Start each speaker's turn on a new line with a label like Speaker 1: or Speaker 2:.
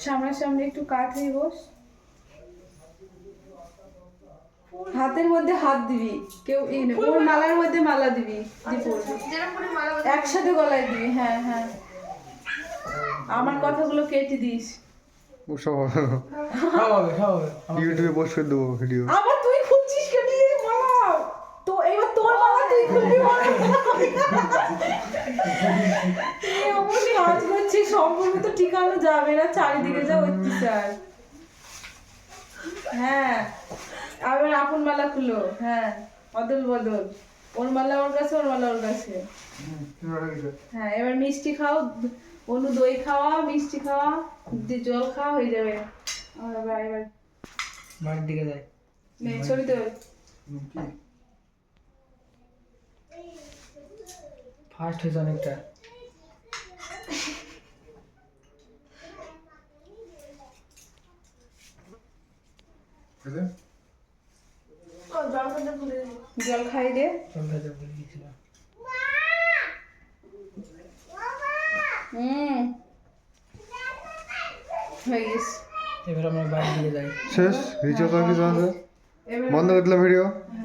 Speaker 1: সামনাসামনি একটু কাঠ হয়ে বস। হাতের মধ্যে হাত দিবি, কেউ ওর মালার মধ্যে মালা দিবি, একসাথে গলায় দিবি। হ্যাঁ হ্যাঁ, আমার কথাগুলো কেটে দিস।
Speaker 2: সব হবে ইউটিউবে পোস্ট করে দেবো ভিডিও।
Speaker 1: আবার তুই খুলছিস কেন মালা? তো এবার তোর মালা তুই খুলবি। এমন কাজ করছিস, সম্পর্ক তো ঠিকানো যাবে না, চারিদিকে যা অত্যাচার। হ্যাঁ, আবার আপন মালা খুলো। হ্যাঁ, অদল বদল, ওর মালা ওর কাছে, ওর মালা ওর কাছে। হ্যাঁ, এবার মিষ্টি খাও, অনু দই খাওয়া, মিষ্টি খাওয়া, জল খাওয়া, হয়ে যাবে। এবার
Speaker 3: বাড়ির দিকে যাই,
Speaker 1: ছবি তো
Speaker 3: ফার্স্ট হয়েছে অনেকটা।
Speaker 1: জল খাই দে।
Speaker 3: জল খাইতে ভুলে গেছিলাম।
Speaker 1: হয়ে গেছে।
Speaker 3: এবার আমরা বাড়ির দিকে যাই।
Speaker 2: শেষ রিচার্জ আর কিছু আছে? বন্ধ করে দিলাম ভিডিও।